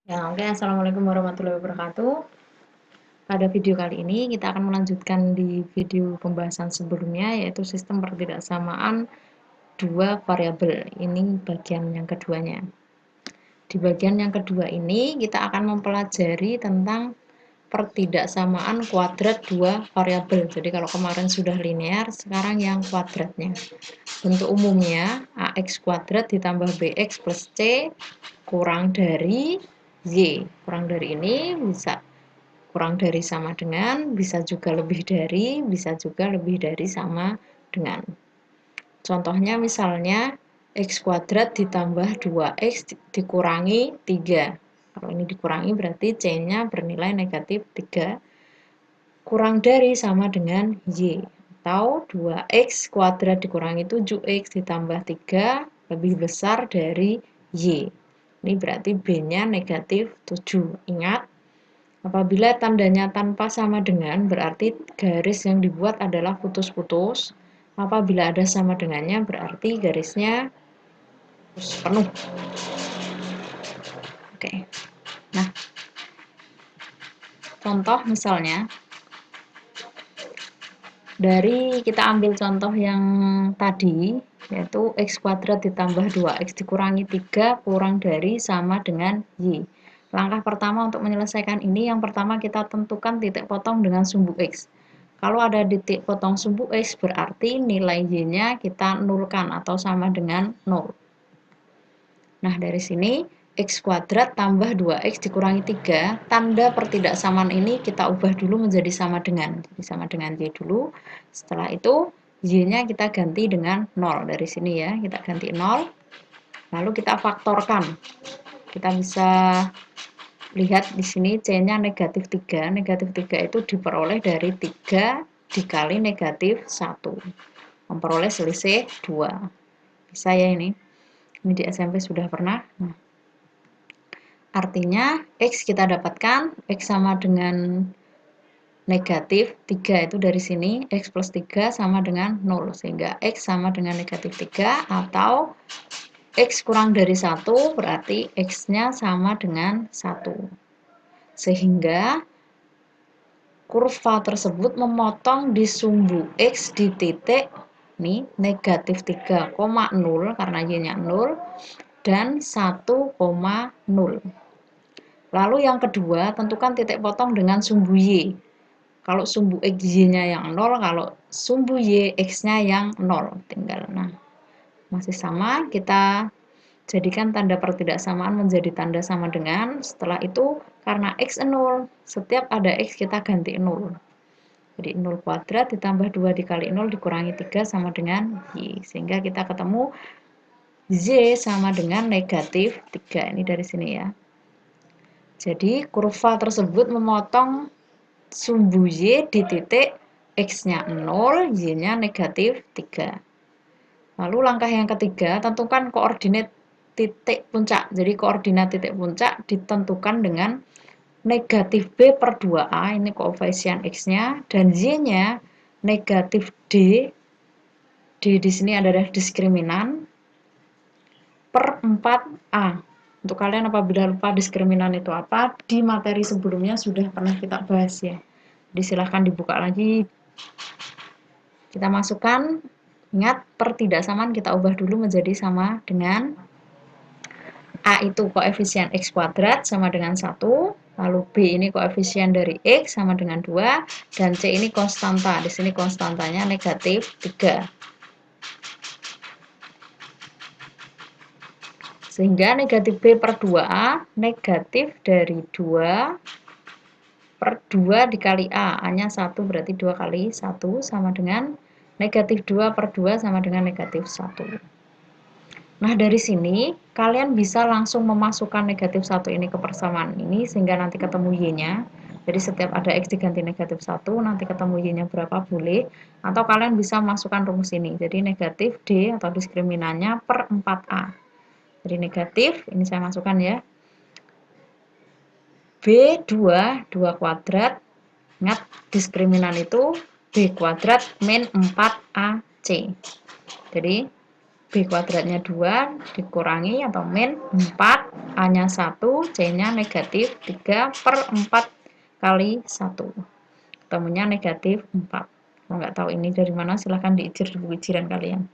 Ya, oke. Assalamualaikum warahmatullahi wabarakatuh. Pada video kali ini kita akan melanjutkan di video pembahasan sebelumnya, yaitu sistem pertidaksamaan dua variabel. Ini bagian yang keduanya. Di bagian yang kedua ini kita akan mempelajari tentang pertidaksamaan kuadrat dua variabel. Jadi kalau kemarin sudah linear, sekarang yang kuadratnya. Bentuk umumnya ax kuadrat ditambah bx plus c kurang dari y. Kurang dari ini bisa kurang dari sama dengan, bisa juga lebih dari, bisa juga lebih dari sama dengan. Contohnya misalnya x kuadrat ditambah 2x dikurangi 3. Kalau ini dikurangi berarti c-nya bernilai negatif 3 kurang dari sama dengan y. Atau 2x kuadrat dikurangi 7x ditambah 3 lebih besar dari y. Ini berarti b-nya negatif 7. Ingat, apabila tandanya tanpa sama dengan, berarti garis yang dibuat adalah putus-putus. Apabila ada sama dengannya, berarti garisnya penuh. Oke. Nah, contoh misalnya, dari kita ambil contoh yang tadi, yaitu x kuadrat ditambah 2x dikurangi 3 kurang dari sama dengan y. Langkah pertama untuk menyelesaikan ini, yang pertama kita tentukan titik potong dengan sumbu x. Kalau ada titik potong sumbu x, berarti nilai y-nya kita nolkan atau sama dengan 0. Nah, dari sini x kuadrat tambah 2x dikurangi 3, tanda pertidaksamaan ini kita ubah dulu menjadi sama dengan. Jadi sama dengan y dulu. Setelah itu y-nya kita ganti dengan 0. Dari sini ya, kita ganti 0. Lalu kita faktorkan. Kita bisa lihat di sini c-nya negatif 3. Negatif 3 itu diperoleh dari 3 dikali negatif 1. Memperoleh selisih 2. Bisa ya ini? Ini di SMP sudah pernah. Nah, artinya x kita dapatkan, x sama dengan negatif 3 itu dari sini, x plus 3 sama dengan 0. Sehingga x sama dengan negatif 3 atau x kurang dari 1 berarti x-nya sama dengan 1. Sehingga kurva tersebut memotong di sumbu x di titik nih negatif 3,0 karena y-nya 0 dan 1,0. Lalu yang kedua, tentukan titik potong dengan sumbu y. Kalau sumbu x y-nya yang 0, kalau sumbu y x-nya yang 0. Tinggal, nah, masih sama, kita jadikan tanda pertidaksamaan menjadi tanda sama dengan. Setelah itu, karena x 0, setiap ada x kita ganti 0. Jadi 0 kuadrat ditambah 2 dikali 0 dikurangi 3 sama dengan y. Sehingga kita ketemu y sama dengan negatif 3. Ini dari sini ya. Jadi kurva tersebut memotong sumbu y di titik x-nya 0, y-nya negatif 3. Lalu langkah yang ketiga, tentukan koordinat titik puncak. Jadi koordinat titik puncak ditentukan dengan negatif b per 2a, ini koefisien x-nya, dan y-nya negatif d. D di sini adalah diskriminan per 4a. Untuk kalian apabila lupa diskriminan itu apa, di materi sebelumnya sudah pernah kita bahas ya. Jadi silahkan dibuka lagi. Kita masukkan, ingat pertidaksamaan kita ubah dulu menjadi sama dengan A itu koefisien x kuadrat sama dengan 1, lalu B ini koefisien dari x sama dengan 2, dan C ini konstanta. Di sini konstantanya negatif 3. Sehingga negatif B per 2A, negatif dari 2 per 2 dikali A. A-nya 1 berarti 2 kali 1 sama dengan negatif 2 per 2 sama dengan negatif 1. Nah, dari sini kalian bisa langsung memasukkan negatif 1 ini ke persamaan ini sehingga nanti ketemu y-nya. Jadi setiap ada x diganti negatif 1, nanti ketemu y-nya berapa boleh. Atau kalian bisa masukkan rumus ini. Jadi negatif d atau diskriminannya per 4a. Jadi negatif, ini saya masukkan ya. B2, 2 kuadrat. Ingat, diskriminan itu B kuadrat min 4AC. Jadi, B B kuadratnya 2 dikurangi atau min 4, A-nya 1, C-nya negatif 3 per 4 kali 1. Ketemunya negatif 4. Kalau nggak tahu ini dari mana, silahkan diijir di buku ijiran kalian.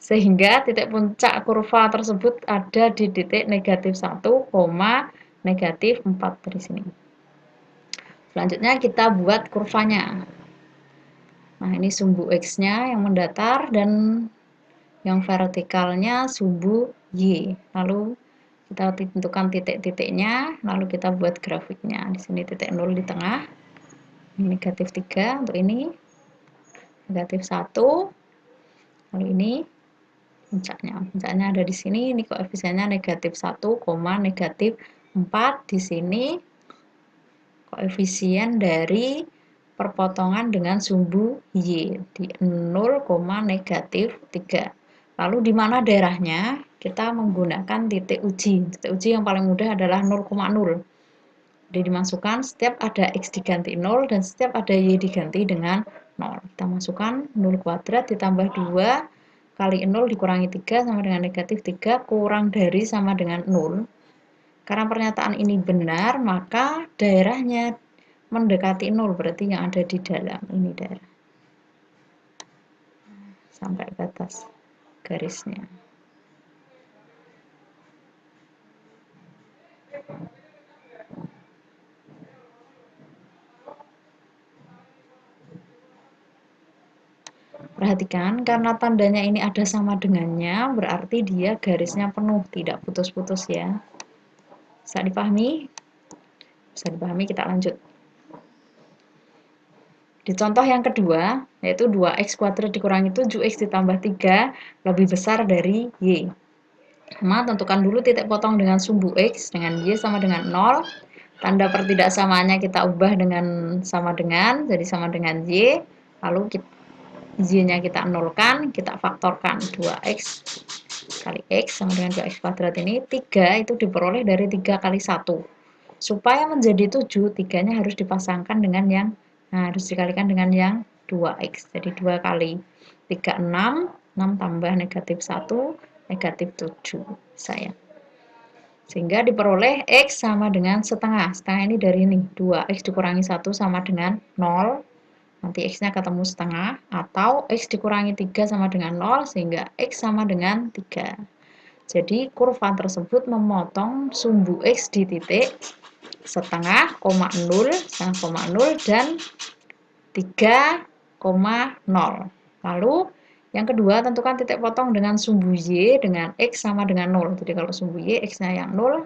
Sehingga titik puncak kurva tersebut ada di titik negatif 1, negatif 4 dari sini. Selanjutnya kita buat kurvanya. Nah, ini sumbu X-nya yang mendatar dan yang vertikalnya sumbu Y. Lalu kita tentukan titik-titiknya, lalu kita buat grafiknya. Di sini titik 0 di tengah, ini negatif 3 untuk ini, negatif 1, lalu ini puncaknya. Puncaknya ada di sini, ini koefisiennya negatif 1, negatif 4. Di sini koefisien dari perpotongan dengan sumbu Y di 0, negatif 3. Lalu di mana daerahnya? Kita menggunakan titik uji. Titik uji yang paling mudah adalah 0,0. Jadi dimasukkan setiap ada X diganti 0 dan setiap ada Y diganti dengan 0. Kita masukkan 0 kuadrat ditambah 2 kali 0 dikurangi 3 sama dengan negatif 3 kurang dari sama dengan 0. Karena pernyataan ini benar, maka daerahnya mendekati 0, berarti yang ada di dalam ini daerah. Sampai ke atas garisnya. Perhatikan, karena tandanya ini ada sama dengannya, berarti dia garisnya penuh, tidak putus-putus ya. Bisa dipahami? Bisa dipahami, kita lanjut. Di contoh yang kedua, yaitu 2x kuadrat dikurangi 7x ditambah 3 lebih besar dari Y. Sama, tentukan dulu titik potong dengan sumbu X dengan Y sama dengan 0. Tanda pertidaksamaannya kita ubah dengan sama dengan, jadi sama dengan Y. Lalu Y-nya kita nolkan, kita faktorkan 2x kali X sama dengan 2x kuadrat ini. 3 itu diperoleh dari 3 kali 1. Supaya menjadi 7, 3-nya harus dipasangkan dengan yang, harus dikalikan dengan yang 2x. Jadi 2 kali 3, 6. 6 tambah negatif 1, negatif 7. Saya. Sehingga diperoleh X sama dengan setengah. Setengah ini dari ini. 2x dikurangi 1 sama dengan 0. Nanti X-nya ketemu setengah. Atau X dikurangi 3 sama dengan 0. Sehingga X sama dengan 3. Jadi kurva tersebut memotong sumbu X di titik setengah, 0, setengah, 0, dan 3,0. Lalu yang kedua, tentukan titik potong dengan sumbu Y dengan X sama dengan 0. Jadi kalau sumbu Y, X-nya yang 0,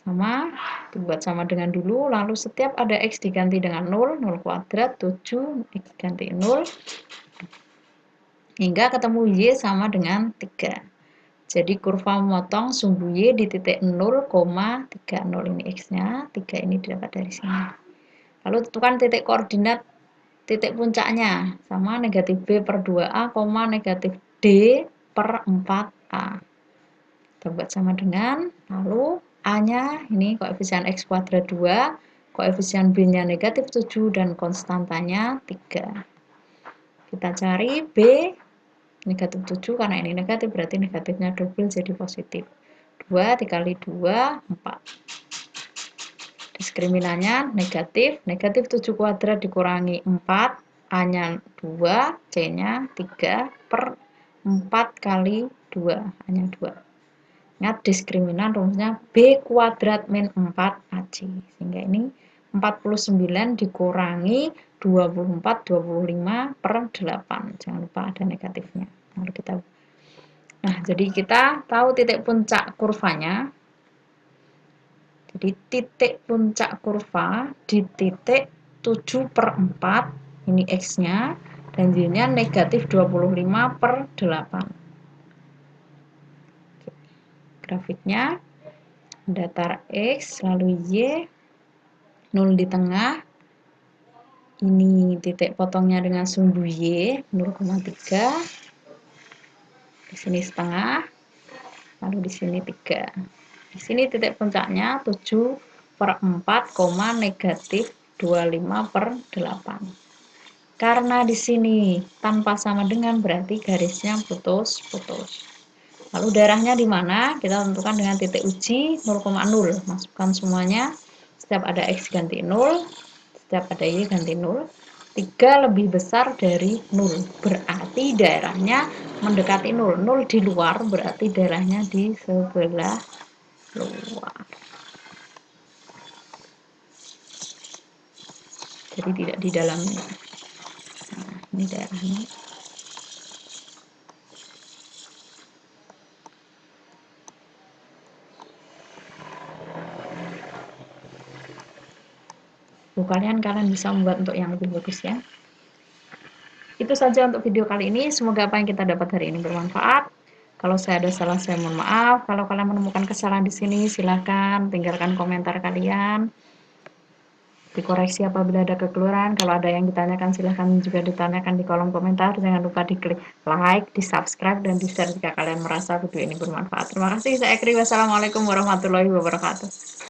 sama, dibuat sama dengan dulu. Lalu setiap ada X diganti dengan 0, 0 kuadrat, 7, X ganti 0, hingga ketemu Y sama dengan 3. Jadi kurva memotong sumbu Y di titik 0,30. Ini X-nya, 3 ini didapat dari sini. Lalu tentukan titik koordinat titik puncaknya, sama negatif B per 2A, negatif D per 4A. Kita buat sama dengan, lalu A-nya, ini koefisien X kuadrat 2, koefisien B-nya negatif 7, dan konstantanya 3. Kita cari B, negatif 7, karena ini negatif, berarti negatifnya double jadi positif. 2 dikali 2, 4. Diskriminannya negatif, negatif 7 kuadrat dikurangi 4, A-nya 2, C-nya 3, per 4 kali 2, hanya 2. Ingat diskriminan rumusnya B kuadrat min 4 AC. Sehingga ini 49 dikurangi 24, 25 per 8. Jangan lupa ada negatifnya. Lalu jadi kita tahu titik puncak kurvanya. Jadi titik puncak kurva di titik 7 per 4, ini X-nya, dan Y-nya negatif 25 per 8. Grafiknya, datar X, lalu Y, 0 di tengah, ini titik potongnya dengan sumbu Y, 0,3, di sini setengah, lalu di sini 3. Di sini titik puncaknya 7 per 4, negatif 25 per 8. Karena di sini tanpa sama dengan berarti garisnya putus-putus. Lalu daerahnya di mana? Kita tentukan dengan titik uji 0,0. Masukkan semuanya. Setiap ada X ganti 0, setiap ada Y ganti 0. 3 lebih besar dari 0. Berarti daerahnya mendekati 0. 0 di luar berarti daerahnya di sebelah luar. Jadi tidak di dalamnya. Nah, ini daerahnya. Kalian bisa membuat untuk yang lebih bagus ya. Itu saja untuk video kali ini. Semoga apa yang kita dapat hari ini bermanfaat. Kalau saya ada salah, saya mohon maaf. Kalau kalian menemukan kesalahan di sini, silahkan tinggalkan komentar kalian. Dikoreksi apabila ada kekeliruan. Kalau ada yang ditanyakan, silahkan juga ditanyakan di kolom komentar. Jangan lupa diklik like, di subscribe, dan di share jika kalian merasa video ini bermanfaat. Terima kasih. Saya Ekri. Wassalamualaikum warahmatullahi wabarakatuh.